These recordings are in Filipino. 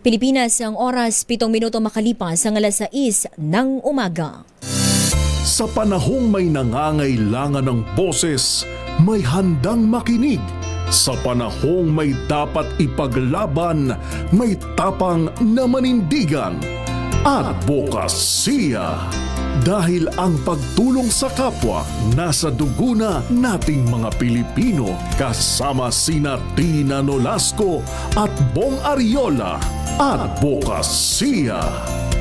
Pilipinas, ang oras 7 minuto makalipas ang alas 6 ng umaga. Sa panahong may nangangailangan ng boses, may handang makinig. Sa panahong may dapat ipaglaban, may tapang na manindigan. Advokasya. Dahil ang pagtulong sa kapwa, nasa dugo na nating mga Pilipino. Kasama sina Tina Nolasco at Bong Ariola. Advokasya.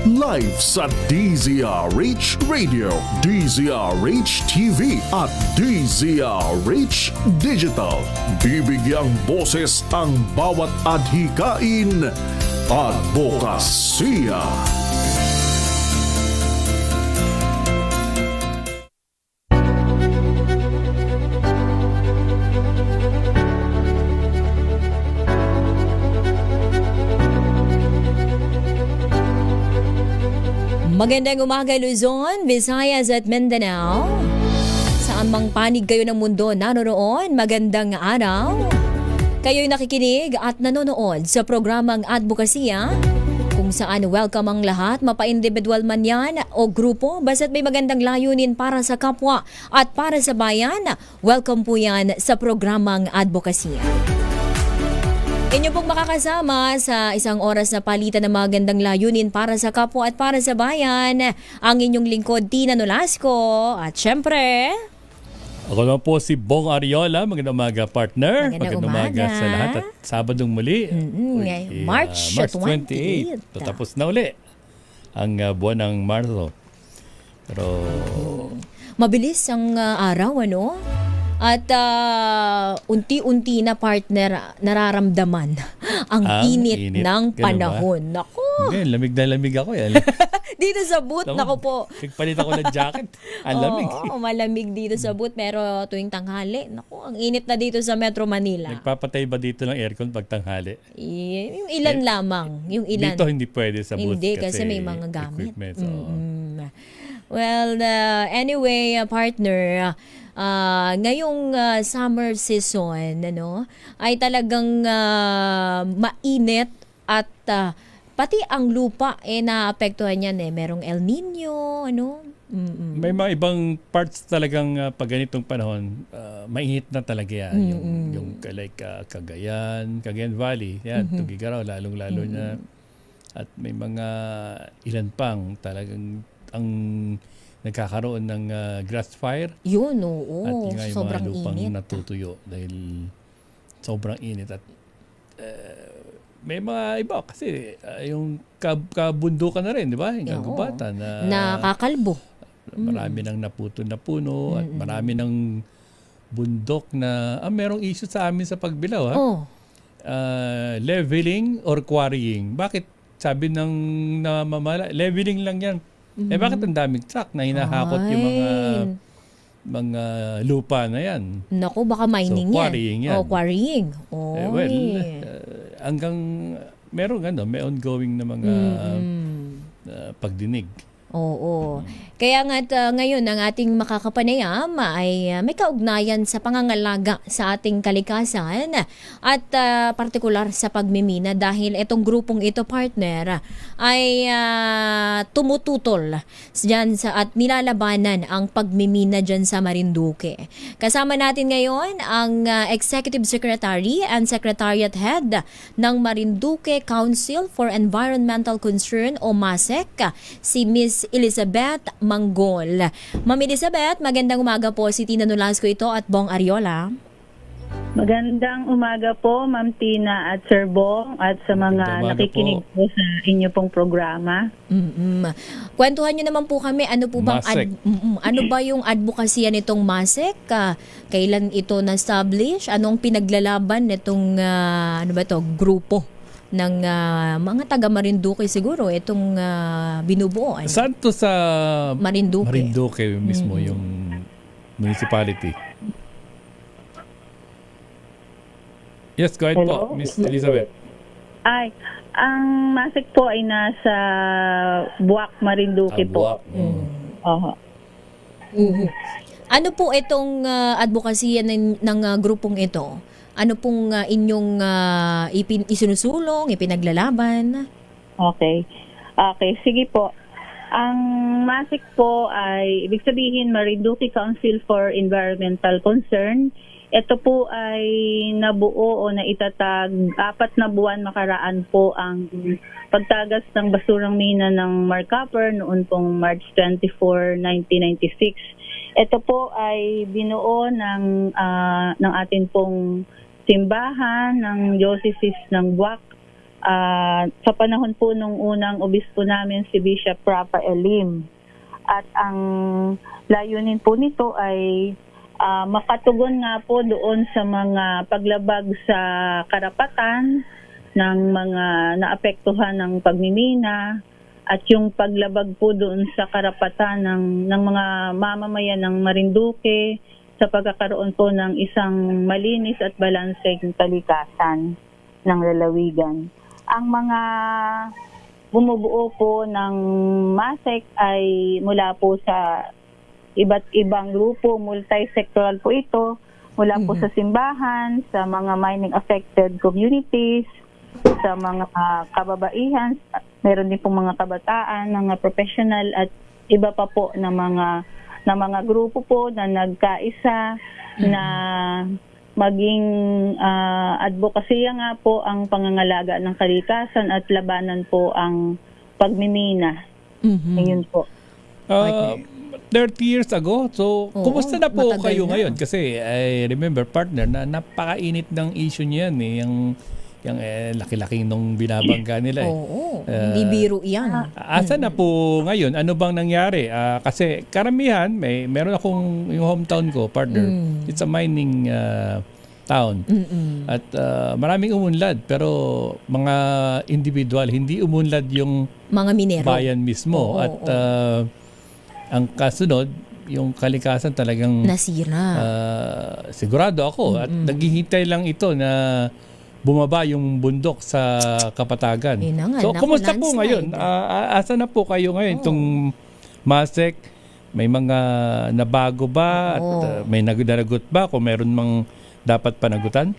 Live sa DZRH Radio, DZRH TV at DZRH Digital. Bibigyang boses ang bawat adhikain. Advokasya. Magandang umaga Luzon, Visayas at Mindanao. Saan mang panig kayo ng mundo naroon, magandang araw. Kayo'y nakikinig at nanonood sa programang Advokasya, kung saan welcome ang lahat, mapa-individual man yan o grupo, basta't may magandang layunin para sa kapwa at para sa bayan. Welcome po yan sa programang Advokasya. Inyo pong makakasama sa isang oras na palitan ng magandang layunin para sa kapwa at para sa bayan. Ang inyong lingkod, Tina Nolasco. At syempre, ako naman po si Bong Ariola. Magandang umaga, partner. Magandang umaga umaga sa lahat. At Sabadong muli. March 28. Tapos na uli ang buwan ng Marso. Pero mabilis ang araw, ano? At unti-unti na, partner, nararamdaman ang init ng panahon. Nako! ngayon, lamig na lamig ako. Yan. Dito sa boot, nako po. Nagpalit ako ng jacket. Ang lamig. Oo, malamig dito sa boot. Pero tuwing tanghali, nako, ang init na dito sa Metro Manila. Nagpapatay ba dito ng aircon pag tanghali? Yung ilan lamang. Yung ilan. Dito hindi pwede sa booth. Hindi, kasi may mga gamit. Equipment. Well, anyway, partner, ngayong summer season, ay talagang mainit at pati ang lupa naapektuhan yan Merong El Nino, May mga ibang parts talagang pag ganitong panahon, mainit na talaga yan. Yung like Cagayan Valley, yan, Tugigaraw, lalong-lalo na. At may mga ilan pang talagang ang nagkakaroon ng grass fire. Yun, oo. At yung mga Sobrang lupang init. natutuyo dahil sobrang init. At may mga iba kasi yung kabundukan na rin, di ba? Yung kagubatan. Nakakalbo. Marami nang naputo na puno at marami nang bundok na merong issue sa amin sa Pagbilao. Leveling or quarrying. Bakit sabi ng namamala, leveling lang yan. Bakit ang daming truck na hinahakot yung mga lupa na yan? Naku, baka mining quarrying yan. Quarrying. Hanggang may ongoing na mga pagdinig. Oo. Kaya nga ngayon ang ating makakapanayam ay may kaugnayan sa pangangalaga sa ating kalikasan at partikular sa pagmimina dahil itong grupong ito, partner, ay tumututol dyan at nilalabanan ang pagmimina dyan sa Marinduque. Kasama natin ngayon ang Executive Secretary and Secretariat Head ng Marinduque Council for Environmental Concern o MASEC, si Miss Elizabeth Manggol. Ma'am Elizabeth, magandang umaga po. Si Tina Nolasco ito at Bong Ariola. Magandang umaga po, Ma'am Tina at Sir Bong at sa mga nakikinig po sa inyo pong programa. Kwentuhan nyo naman po kami, ano po bang ano ba yung advokasya nitong MASEC? Kailan ito na-establish? Anong pinaglalaban nitong grupo ng mga taga Marinduque siguro itong binubuo? Saan to sa Marinduque? Marinduque mismo yung municipality. Yes, go ahead po, Miss Elizabeth. Ang MASEC po ay nasa Buwak, Marinduque po. Ano po itong advokasya ng grupong ito? Ano pong inyong isinusulong, ipinaglalaban? Okay. Okay, sige po. Ang MASIC po ay, ibig sabihin, Marinduque Council for Environmental Concern. Ito po ay nabuo o naitatag 4 na buwan makaraan po ang pagtagas ng basurang mina ng Marcaper noon pong March 24, 1996. Ito po ay binuo ng atin pong simbahan ng Diocese ng Buwak. Sa panahon po nung unang obispo namin si Bishop Rafael Lim. At ang layunin po nito ay makatugon nga po doon sa mga paglabag sa karapatan ng mga naapektuhan ng pagmimina at yung paglabag po doon sa karapatan ng mga mamamayan ng Marinduque sa pagkakaroon po ng isang malinis at balanseng kalikasan ng lalawigan. Ang mga bumubuo po ng MASEC ay mula po sa iba't ibang grupo, multi-sectoral po ito, mula po sa simbahan, sa mga mining affected communities, sa mga kababaihan, meron din pong mga kabataan, mga professional at iba pa po na mga grupo po na nagkaisa na maging advokasya nga po ang pangangalaga ng kalikasan at labanan po ang pagmimina. Ngayon po. 30 years ago. So, kumusta na po matagal kayo na. ngayon? Kasi I remember, partner, na napakainit ng issue niyan eh. Yung laki-laki nung binabangga nila eh. Oo, hindi biro yan. Asa na po ngayon? Ano bang nangyari? Kasi karamihan, meron akong yung hometown ko, partner. It's a mining town. At maraming umunlad. Pero mga individual, hindi umunlad yung Mga minero. bayan mismo. Oo, At ang kasunod, yung kalikasan talagang Nasira. sigurado ako. At naghihintay lang ito na bumaba yung bundok sa Kapatagan. Yun na nga, So, naku, kumusta po landslide. ngayon? Asa na po kayo ngayon? Itong MASEC, may mga nabago ba? At may nagdaragot ba? Kung meron mang dapat panagutan?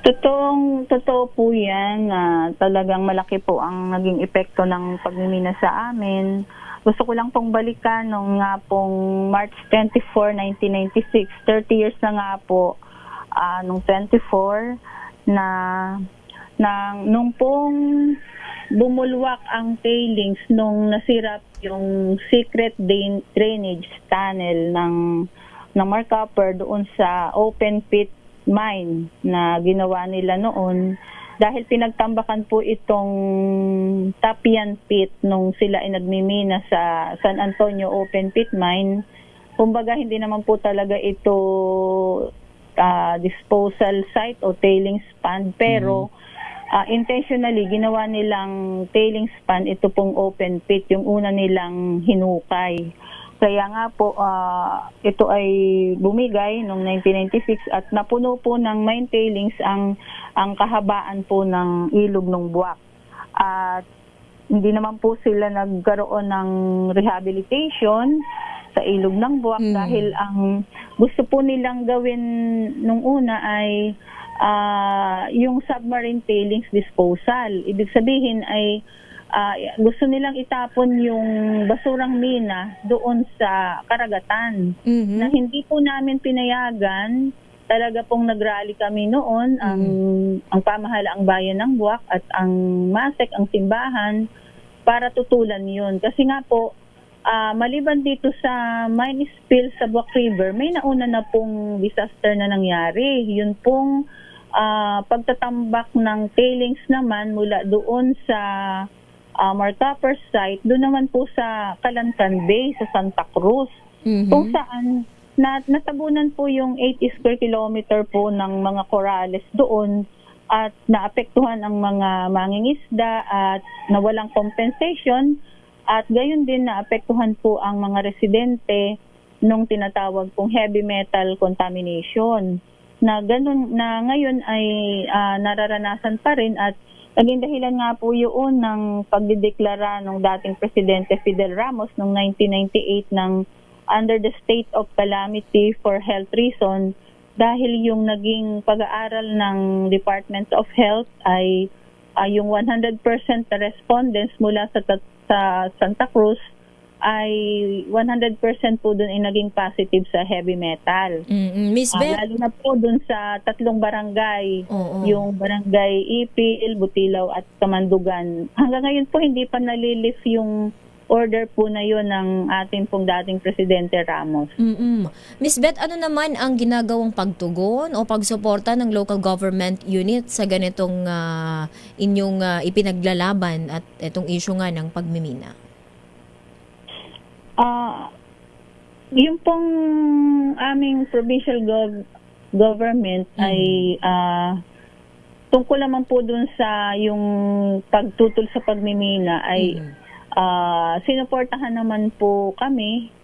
Totoo po yan na talagang malaki po ang naging epekto ng pagmimina sa amin. Gusto ko lang pong balikan nung nga pong March 24, 1996, 30 years na nga po, nung 24, nung pong bumulwak ang tailings nung nasira yung secret drainage tunnel ng Marcaper doon sa open pit mine na ginawa nila noon. Dahil pinagtambakan po itong Tapian Pit nung sila ay nagmimina sa San Antonio Open Pit Mine. Kumbaga hindi naman po talaga ito disposal site o tailings pond, pero intentionally ginawa nilang tailings pond ito pong open pit, yung una nilang hinukay. Kaya nga po ito ay bumigay noong 1996 at napuno po ng mine tailings ang kahabaan po ng ilog ng Buwak. At hindi naman po sila nagkaroon ng rehabilitation sa ilog ng Buwak dahil ang gusto po nilang gawin nung una ay yung submarine tailings disposal. Ibig sabihin ay gusto nilang itapon yung basurang mina doon sa karagatan na hindi po namin pinayagan. Talaga pong nagrally kami noon, ang pamahalaang bayan ng Buwak at ang MASEC, ang simbahan, para tutulan yun. Kasi nga po, maliban dito sa mine spill sa Buwak River, may nauna na pong disaster na nangyari. Yun pong pagtatambak ng tailings naman mula doon sa Marcaper site, doon naman po sa Calancan Bay, sa Santa Cruz, kung saan natabunan po yung 80 square kilometer po ng mga corales doon at naapektuhan ang mga mangingisda at nawalang compensation at gayon din naapektuhan po ang mga residente nung tinatawag pong heavy metal contamination na ganun na ngayon ay nararanasan pa rin at naging dahilan nga po yun ng pagdideklara ng dating Presidente Fidel Ramos noong 1998 ng under the state of calamity for health reason dahil yung naging pag-aaral ng Department of Health ay yung 100% na respondents mula sa Santa Cruz ay 100% po doon ay naging positive sa heavy metal. Miss Beth, Lalo na po doon sa 3 barangay, Oo. yung barangay Ipil, Butilaw at Kamandugan. Hanggang ngayon po hindi pa nalilift yung order po na yun ng ating pong dating Presidente Ramos. Miss Beth, ano naman ang ginagawang pagtugon o pagsuporta ng local government unit sa ganitong inyong ipinaglalaban at itong issue nga ng pagmimina? Yung pong aming provincial government ay tungkol naman po dun sa yung pagtutol sa pagmimina ay sinuportahan naman po kami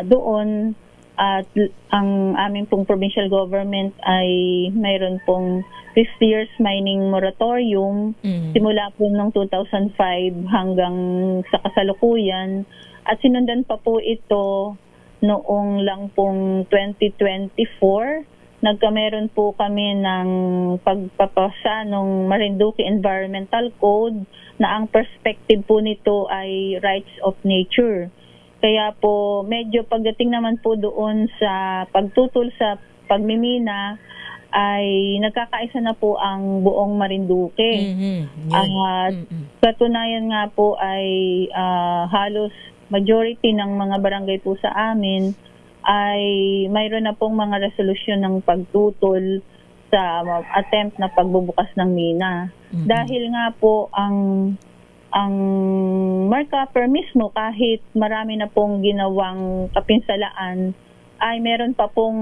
doon at ang aming pong provincial government ay mayroon pong 50 years mining moratorium simula po noong 2005 hanggang sa kasalukuyan at sinundan pa po ito noong lang pong 2024. Nagkameron po kami ng pagpapasa ng Marinduque Environmental Code na ang perspective po nito ay rights of nature. Kaya po medyo pagdating naman po doon sa pagtutol sa pagmimina ay nagkakaisa na po ang buong Marinduque. At katunayan nga po ay halos majority ng mga barangay po sa amin ay mayroon na pong mga resolusyon ng pagtutol sa attempt na pagbubukas ng mina. Dahil nga po ang Marcopper mismo kahit marami na pong ginawang kapinsalaan ay meron pa pong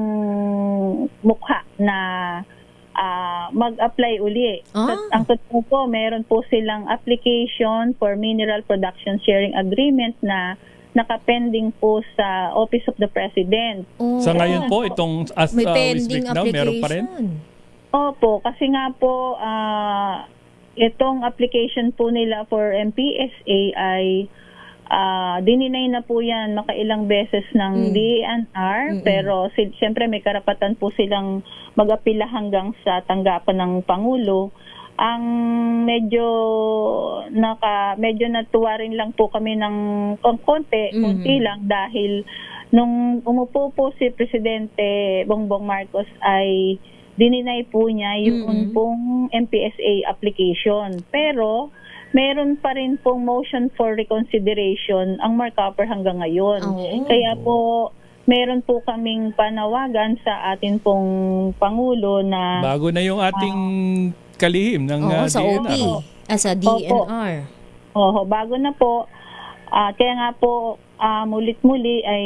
mukha na mag-apply uli. Ang totoo po, meron po silang application for mineral production sharing agreement na nakapending po sa Office of the President. Sa ngayon po, itong as May we pending speak now, meron pa rin? application. Opo, kasi nga po itong application po nila for MPSA ay dininay na po yan makailang beses ng DENR pero siyempre may karapatan po silang mag-apila hanggang sa tanggapan ng Pangulo. Ang medyo natuwa rin lang po kami ng konti lang dahil nung umupo po si Presidente Bongbong Marcos ay dininay po niya yung pong MPSA application. Pero meron pa rin pong motion for reconsideration ang Marcopper hanggang ngayon. Kaya po meron po kaming panawagan sa atin pong Pangulo na Bago na yung ating kalihim ng sa OP, sa DNR. Bago na po. Kaya nga po mulit-muli ay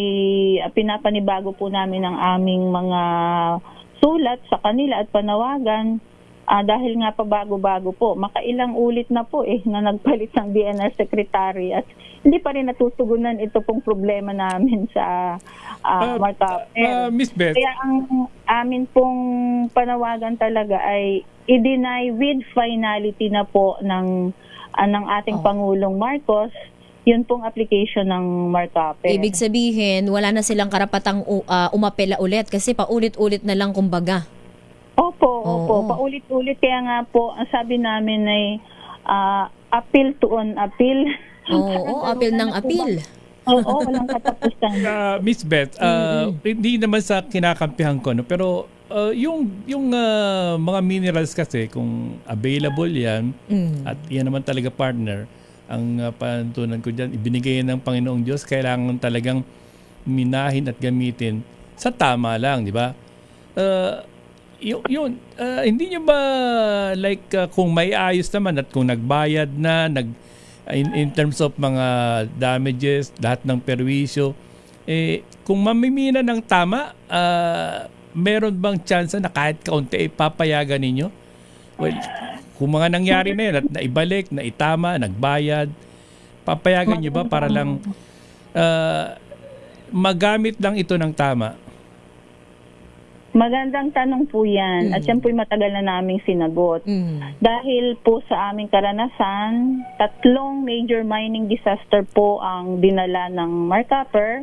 pinapanibago po namin ang aming mga sulat sa kanila at panawagan dahil nga pa bago-bago po. Makailang ulit na po na nagpalit ng DNR Secretary at hindi pa rin natutugunan ito pong problema namin sa Marcopper. Miss Beth, Kaya ang amin pong panawagan talaga ay i-deny with finality na po ng ating Pangulong Marcos yun pong application ng Marcopper. Ibig sabihin, wala na silang karapatang umapela ulit kasi paulit-ulit na lang kumbaga. Opo. Paulit-ulit. Kaya nga po, ang sabi namin ay appeal to on appeal. Appeal ng appeal. Walang katapusan. Miss Beth, hindi naman sa kinakampihan ko, no? Pero yung mga minerals kasi, kung available yan, at yan naman talaga partner, ang pantunan ko dyan, ibinigay ng Panginoong Diyos, kailangan talagang minahin at gamitin sa tama lang, di ba? Hindi nyo ba kung may ayos naman at kung nagbayad na in terms of mga damages, lahat ng perwisyo, kung mamimina ng tama, meron bang chance na kahit kaunti papayagan ninyo? Well, kung mga nangyari na yun at naibalik, naitama, nagbayad, papayagan nyo ba para lang magamit lang ito ng tama? Magandang tanong po yan. At yan po'y matagal na naming sinagot. Dahil po sa aming karanasan, 3 major mining disaster po ang dinala ng Marcapper.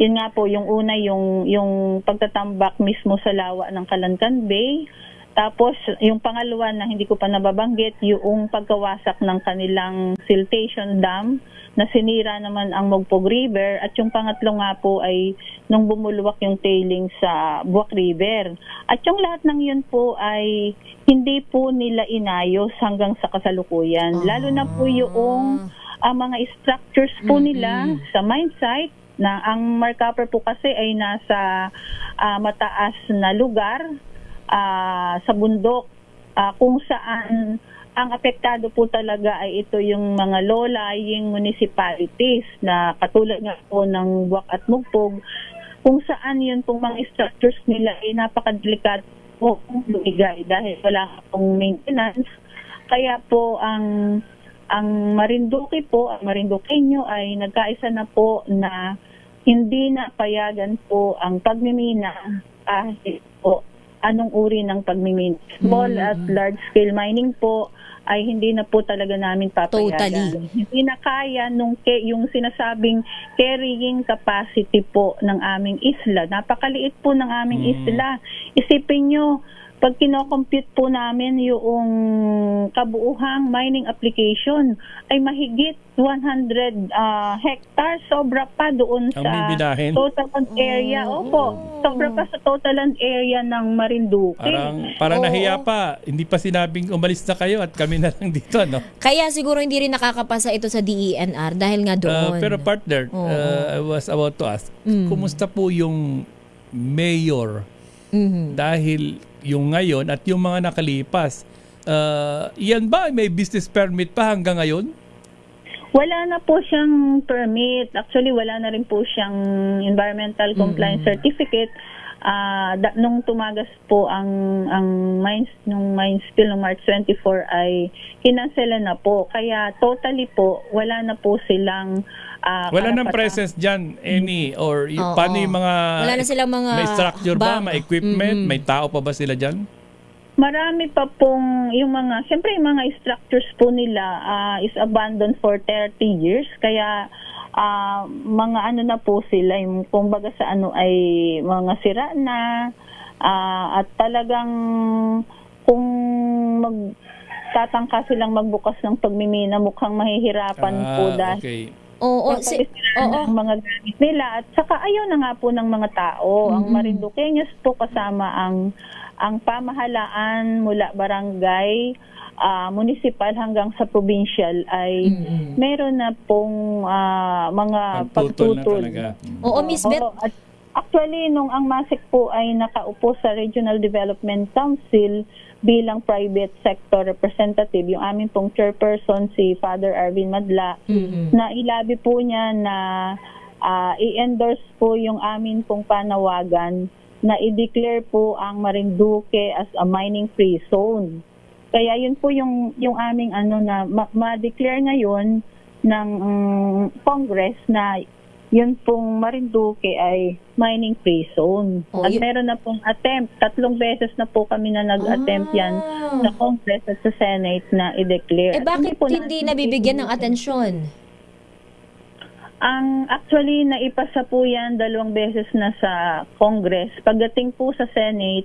Yun nga po, yung una, yung pagtatambak mismo sa lawa ng Calancan Bay. Tapos, yung pangalawa na hindi ko pa nababanggit, yung pagkawasak ng kanilang siltation dam na sinira naman ang Mogpog River. At yung pangatlo nga po ay nung bumulwak yung tailing sa Buwak River. At yung lahat ng yun po ay hindi po nila inayos hanggang sa kasalukuyan. Lalo na po yung mga structures po nila sa mine site, na ang Marcapper po kasi ay nasa mataas na lugar, sa bundok, kung saan ang apektado po talaga ay ito yung mga low-lying municipalities na katulad nga po ng Buwak at Mogpog, kung saan yun pong mga structures nila ay napakadelikado po lumigay dahil wala pong maintenance. Kaya po ang Marinduque po, ang Marinduqueño ay nagkaisa na po na hindi na payagan po ang pagmimina kahit po anong uri ng pagmimina. Small at large scale mining po ay hindi na po talaga namin papayagan. Totally. Hindi na kaya yung sinasabing carrying capacity po ng aming isla. Napakaliit po ng aming isla. Isipin nyo, pag kinocompute po namin yung kabuuhang mining application ay mahigit 100 hectares, sobra pa doon Ang sa bibidahin. total land area. Opo, sobra pa sa total land area ng Marinduque. Parang Oo. nahiya pa. Hindi pa sinabing umalis na kayo at kami na lang dito, no? Kaya siguro hindi rin nakakapasa ito sa DENR dahil nga doon. Pero partner, I was about to ask, kumusta po yung mayor? Dahil yung ngayon at yung mga nakalipas, yan ba may business permit pa hanggang ngayon? Wala na po siyang permit. Actually, wala na rin po siyang environmental compliance certificate. Nung tumagas po ang nung mine spill ng March 24 ay kinansela na po. Kaya totally po, wala na po silang Wala nang karapatan. presence dyan, any, or Oo. paano yung mga... Wala na silang mga may structure ba? bang. May equipment? May tao pa ba sila dyan? Marami pa pong yung mga, siyempre yung mga structures po nila is abandoned for 30 years. Kaya mga ano na po sila, yung kumbaga sa ano ay mga sira na at talagang kung magtatangka silang magbukas ng pagmimina, mukhang mahihirapan po dahil Okay. Oo, ang mga gamit nila at saka ayaw na nga po ng mga tao. Ang Marinduqueños po kasama ang pamahalaan mula barangay, municipal hanggang sa provincial ay meron na pong mga Pagtutol na pagtutol. talaga. Oo, Miss Beth. Oo, at actually, nung ang MASIC po ay nakaupo sa Regional Development Council bilang private sector representative, yung amin pong chairperson si Father Arvin Madla, na ilabi po niya na i-endorse po yung amin pong panawagan na i-declare po ang Marinduque as a mining free zone. Kaya yun po yung aming ano na ma-declare ngayon ng Congress na yun pong Marinduque ay mining free zone. Oh, At meron na pong attempt, 3 beses na po kami na nag-attempt yan sa Congress at sa Senate na i-declare. Bakit po hindi nabibigyan ng atensyon? Ang actually naipasa po yan 2 beses na sa Congress. Pagdating po sa Senate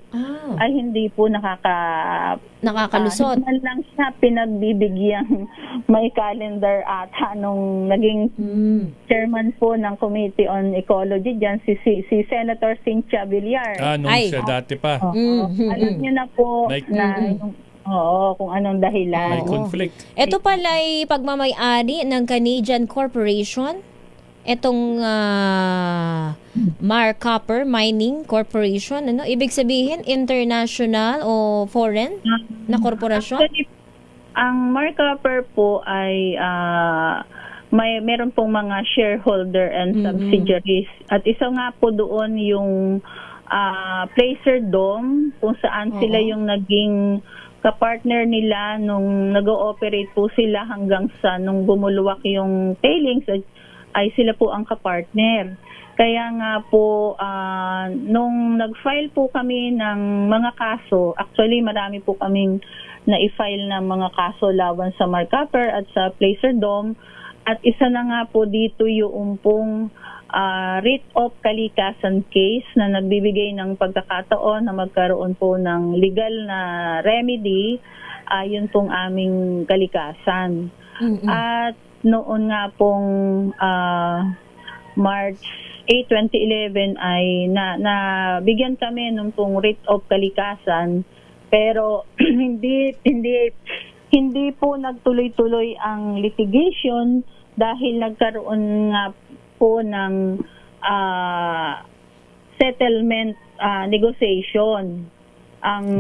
ay hindi po Nakakalusot. hindi lang siya pinagbibigyan may calendar ata nung naging chairman po ng Committee on Ecology dyan, si Senator Cynthia Villar. Nung Ay. siya dati pa. Alam niyo na po Like, na kung anong dahilan. May conflict. Ito pala ay pagmamay-ari ng Canadian Corporation. Itong Marcapper Mining Corporation, ano? Ibig sabihin international o foreign na korporasyon? Actually, ang Marcapper po ay meron pong mga shareholder and subsidiaries. At isa nga po doon yung Placer Dome, kung saan sila yung naging kapartner nila nung nag-ooperate po sila hanggang sa nung bumulwak yung tailings ay sila po ang kapartner. Kaya nga po, nung nag-file po kami ng mga kaso, actually marami po kaming na-file ng mga kaso laban sa Marcaper at sa Placerdome. At isa na nga po dito yung pong writ of kalikasan case na nagbibigay ng pagkakataon na magkaroon po ng legal na remedy, yun pong aming kalikasan. At noon nga pong March 8, 2011 ay bigyan kami nung pong writ of kalikasan, pero hindi po nagtuloy-tuloy ang litigation dahil nagkaroon nga po ng settlement negotiation.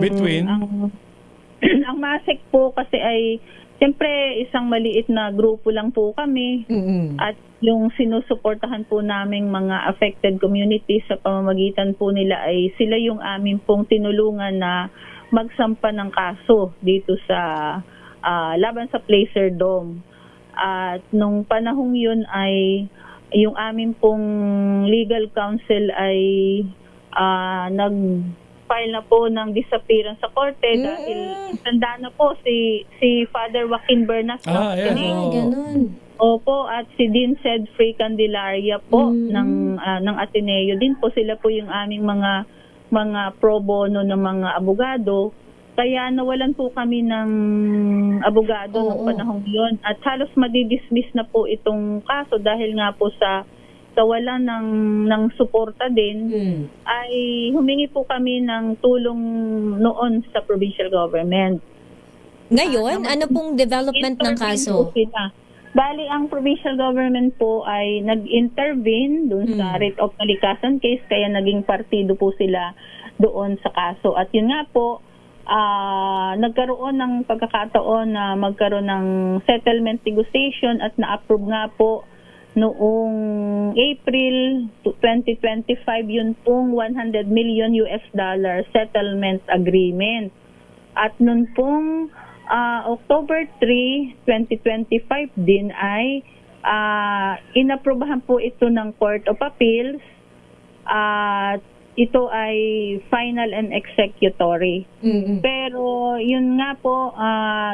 Between? Ang MASEC po kasi ay siyempre isang maliit na grupo lang po kami. At yung sinusuportahan po naming mga affected communities sa pamamagitan po nila ay sila yung amin pong tinulungan na magsampa ng kaso dito sa laban sa Placerdome. At nung panahong yun ay yung amin pong legal counsel ay nag-file na po ng disappearance sa korte dahil tanda na po si Father Joaquin Bernas. Ganun. Opo, at si Dean Sedfrey Candelaria po ng Ateneo din po, sila po yung aming mga pro bono ng mga abogado. Kaya nawalan po kami ng abogado noong panahong yun. At halos madidismiss na po itong kaso dahil nga po sa kawalan ng suporta din, ay humingi po kami ng tulong noon sa provincial government. Ngayon, ano pong development ng kaso? Bali, ang provincial government po ay nag-intervene doon sa writ of kalikasan case, kaya naging partido po sila doon sa kaso. At yun nga po, nagkaroon ng pagkakataon na magkaroon ng settlement negotiation at na-approve nga po noong April 2025 yun pong $100 million settlement agreement. At nun pong October 3, 2025 din ay inaprubahan po ito ng Court of Appeals at ito ay final and executory. Pero yun nga po,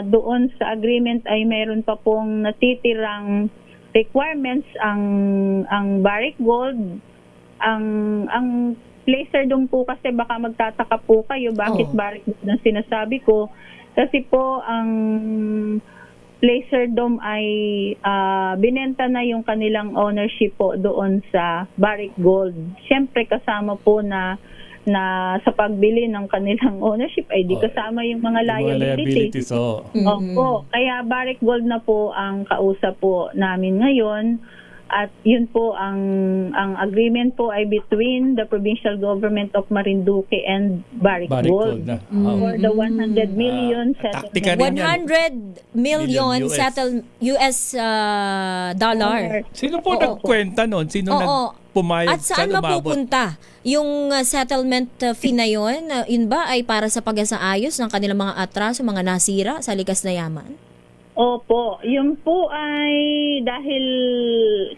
doon sa agreement ay meron pa pong natitirang requirements ang Barrick Gold. Ang Placerdome po kasi baka magtataka po kayo bakit Barrick Gold ang sinasabi ko. Kasi po ang Placerdome ay binenta na yung kanilang ownership po doon sa Barrick Gold. Siyempre kasama po na sa pagbili ng kanilang ownership ay di kasama yung mga liabilities. Opo. Kaya Barrick Gold na po ang kausap po namin ngayon. At yun po ang agreement po ay between the provincial government of Marinduque and Barrick Gold for the $100 million settlement. 100 million settle US dollar. Sino po nagkwenta nun? Sino nagpumayag sa At saan lumabot? mapupunta yung settlement fee na yun? Yun ba ay para sa pag-asaayos ng kanilang mga atraso, mga nasira sa likas na yaman? Opo, yun po ay dahil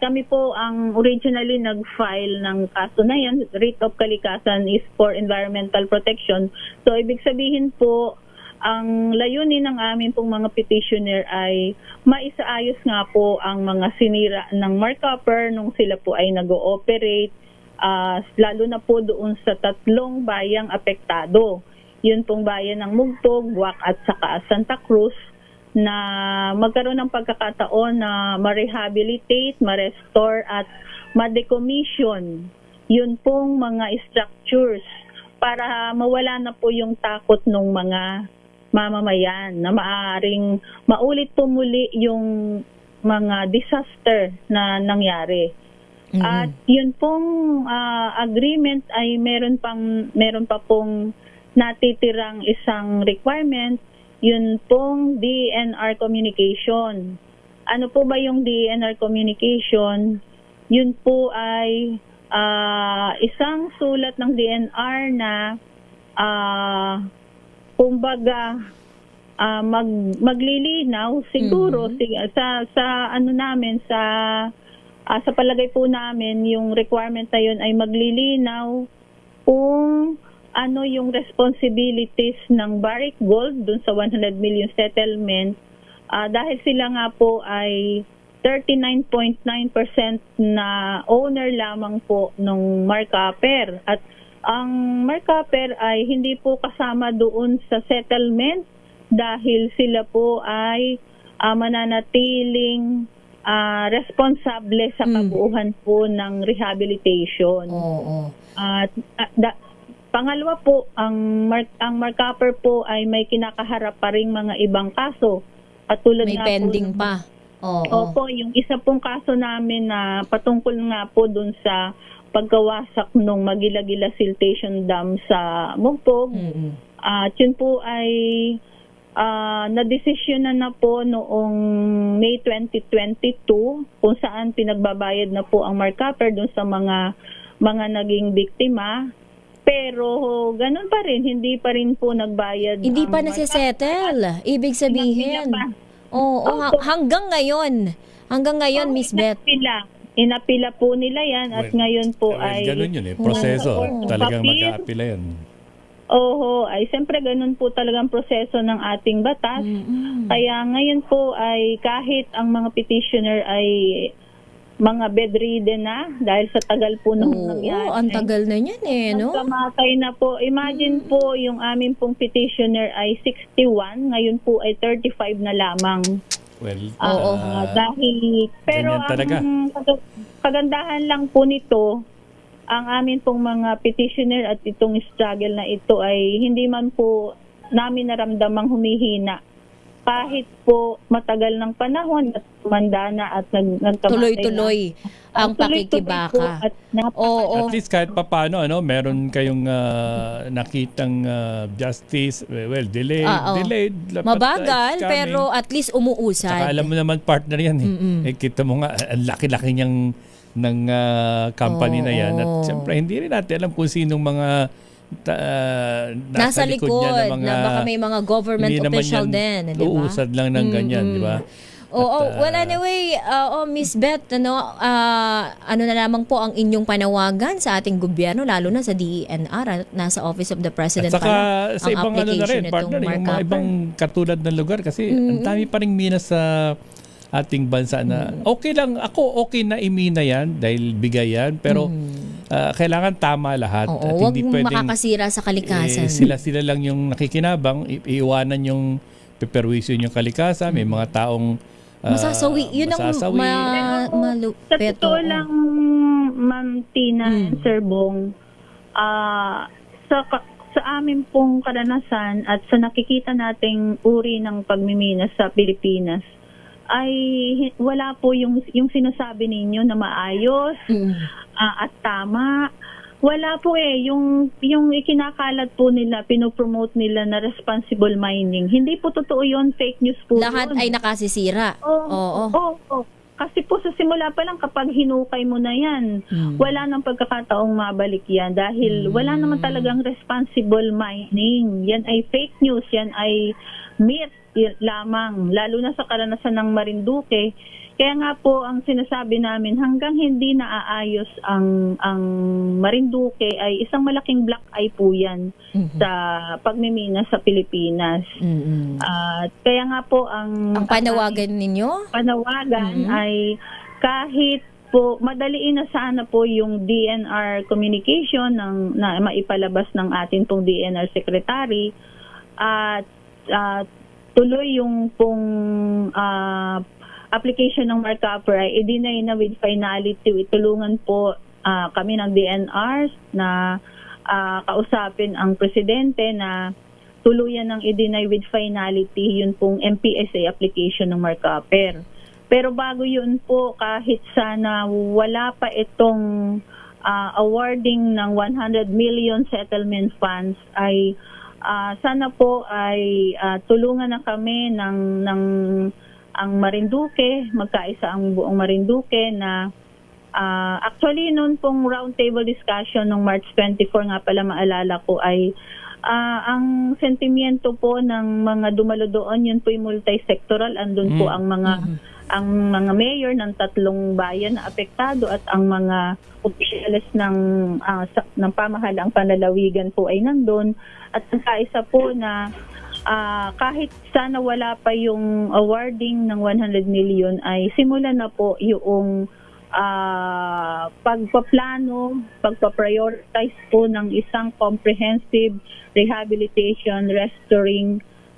kami po ang originally nag-file ng kaso na yan. Writ of kalikasan is for environmental protection. So ibig sabihin po, ang layunin ng amin pong mga petitioner ay maisaayos nga po ang mga sinira ng Marcaper nung sila po ay nag-ooperate, lalo na po doon sa 3 bayang apektado. Yun pong bayan ng Mugtog, Guac at saka Santa Cruz, na magkaroon ng pagkakataon na ma-rehabilitate, ma-restore at ma-decommission yun pong mga structures para mawala na po yung takot ng mga mamamayan na maaaring maulit po muli yung mga disaster na nangyari. At yun pong agreement ay meron pa pong natitirang isang requirement. Yun pong DNR communication. Ano po ba yung DNR communication? Yun po ay isang sulat ng DNR na kumbaga maglilinaw siguro sa ano namin sa sa palagay po namin, yung requirement na yun ay maglilinaw kung ano yung responsibilities ng Barrick Gold dun sa 100 million settlement, dahil sila nga po ay 39.9% na owner lamang po ng Marcaper. At ang Marcaper ay hindi po kasama doon sa settlement dahil sila po ay mananatiling responsable sa kabuuhan po ng rehabilitation. Oo. At pangalawa po, ang Marcaper po ay may kinakaharap pa ring mga ibang kaso. Katulad May nga pending po, pa. Oo. Opo, yung isa pong kaso namin na patungkol nga po dun sa pagkawasak ng Magila-Gila Siltation Dam sa Mugpog. At yun po ay na-desisyonan na po noong May 2022 kung saan pinagbabayad na po ang Marcaper dun sa mga naging biktima. Pero ganun pa rin, hindi pa rin po nagbayad. Hindi ang pa Marcaper. nasisettle. Ibig sabihin. Inapila pa. Oo, hanggang ngayon. Hanggang ngayon, Miss Beth. Inapila po nila yan at ngayon po ay... Ganun yun proseso. Oo. Talagang Papel. mag-a-apila yun. Oho, ay siyempre ganun po talagang proseso ng ating batas. Kaya ngayon po ay kahit ang mga petitioner ay mga bedridden na dahil sa tagal po nung nangyari. Oo, ang tagal na niyan no? Nagkamatay na po. Imagine po yung amin pong petitioner ay 61, ngayon po ay 35 na lamang. Well, Dahil, pero ganyan talaga. ang kagandahan lang po nito, ang amin pong mga petitioner at itong struggle na ito ay hindi man po namin naramdamang humihina. Kahit po matagal ng panahon at tumanda na at nagkamatay Tuloy-tuloy ang tuloy-tuloy po pakikibaka. at Oo. At least kahit papaano, meron kayong nakitang justice, delayed. Dapat, Mabagal, it's coming. pero at least umuusad. Saka alam mo naman partner yan kita mo nga, ang laki-laki niyang ng company na yan. At siyempre, hindi rin natin alam kung sinong mga nasa likod niya na, baka may mga government hindi naman official yan din, di ba? uusad lang ng ganyan, di ba? Well anyway, Miss Beth, ano na lamang po ang inyong panawagan sa ating gobyerno, lalo na sa DENR at nasa Office of the President At saka pala, sa ibang na rin, partner, yung mga ibang katulad ng lugar kasi ang dami pa ring mina sa ating bansa na okay lang, okay na imina yan dahil bigay yan, pero kailangan tama lahat. Oo, at wag hindi pwedeng makakasira sa kalikasan. sila lang yung nakikinabang, iiwanan yung peperwisyo yung kalikasan, may mga taong masasawi. Yun ang masasawi. Sa malupit. totoo lang, Ma'am Tina and Sir Bong, sa amin pong karanasan at sa nakikita nating uri ng pagmimina sa Pilipinas, ay wala po yung sinasabi ninyo na maayos at tama. Wala po yung ikinakalat po nila, pinopromote nila na responsible mining. Hindi po totoo yun, fake news po Lahat yun. ay nakasisira. Oo. Kasi po sa simula pa lang kapag hinukay mo na yan, wala nang pagkakataong mabalik yan dahil wala naman talagang responsible mining. Yan ay fake news, yan ay myth lamang, lalo na sa karanasan ng Marinduque. Kaya nga po ang sinasabi namin, hanggang hindi naaayos ang Marinduque ay isang malaking black eye po yan sa pagmimina sa Pilipinas. Kaya nga po ang panawagan ninyo? Panawagan ay kahit po madaliin na sana po yung DNR communication na maipalabas ng atin pong DNR secretary at tuloy yung pong application ng Marcaper ay i-deny na with finality. Itulungan po kami ng DNR na kausapin ang presidente na tuluyan ng i-deny with finality yun pong MPSA application ng Marcaper. Pero bago yun po, kahit sana wala pa itong awarding ng 100 million settlement funds ay sana po ay tulungan na kami ng ang Marinduque, magkaisa ang buong Marinduque na actually noon pong roundtable discussion ng March 24 nga pala maalala ko ay ang sentimiento po ng mga dumalo doon yun po yung multi-sectoral, andun po ang mga ang mga mayor ng 3 bayan na apektado at ang mga opisyales ng pamahalaang panlalawigan po ay nandun. At ang kaisa po na kahit sana wala pa yung awarding ng 100 million ay simulan na po yung pagpaplano, pagpaprioritize po ng isang comprehensive rehabilitation,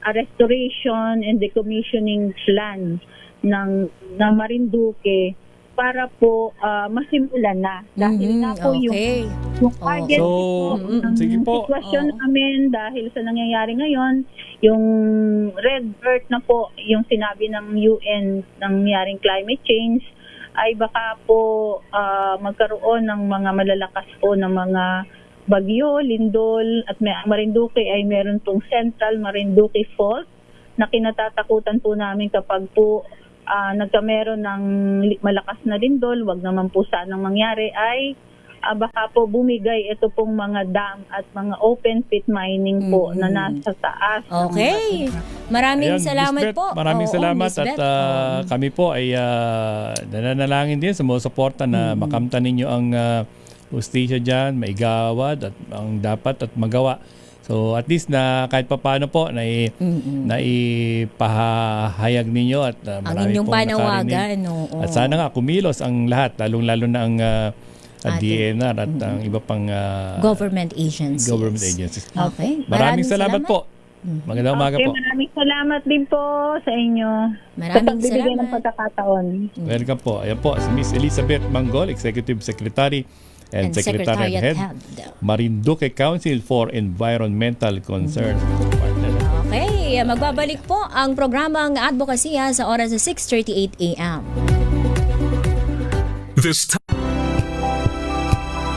restoration and decommissioning plan ng Marinduque para po masimulan na. Dahil na po okay. yung target So, po, ng sige po. sitwasyon namin dahil sa nangyayari ngayon, yung red alert na po, yung sinabi ng UN ng nangyaring climate change, ay baka po magkaroon ng mga malalakas po ng mga bagyo, lindol, at Marinduque ay meron pong Central Marinduque Fault na kinatatakutan po namin kapag po nagkameron ng malakas na lindol, wag naman po sanang mangyari, ay baka po bumigay ito pong mga dam at mga open pit mining po na nasa taas. Okay. Maraming Ayan, salamat Miss Beth, po. Maraming Oo, salamat Miss at Beth. kami po ay nananalangin din, sumusuporta na makamtan ninyo ang hustisya dyan, maigawad at ang dapat at magawa. So at least na kahit papaano po naipahayag ninyo at ang marami inyong pong panawagan. nakarinig. Oo. At sana nga kumilos ang lahat, lalong-lalo na ang Ating- DNR at ang iba pang Government agencies. government agencies. Okay. Maraming salamat po. Magandang umaga Okay, po. maraming salamat din po sa inyo. Maraming sa pagbibigay ng salamat. pagkakataon. Welcome po. Ayan po, si Miss Elizabeth Manggol, Executive Secretary and Secretariat Head, Marinduque Council for Environmental Concerns. Okay, magbabalik po ang programang Advokasya sa oras sa 6:38 a.m. This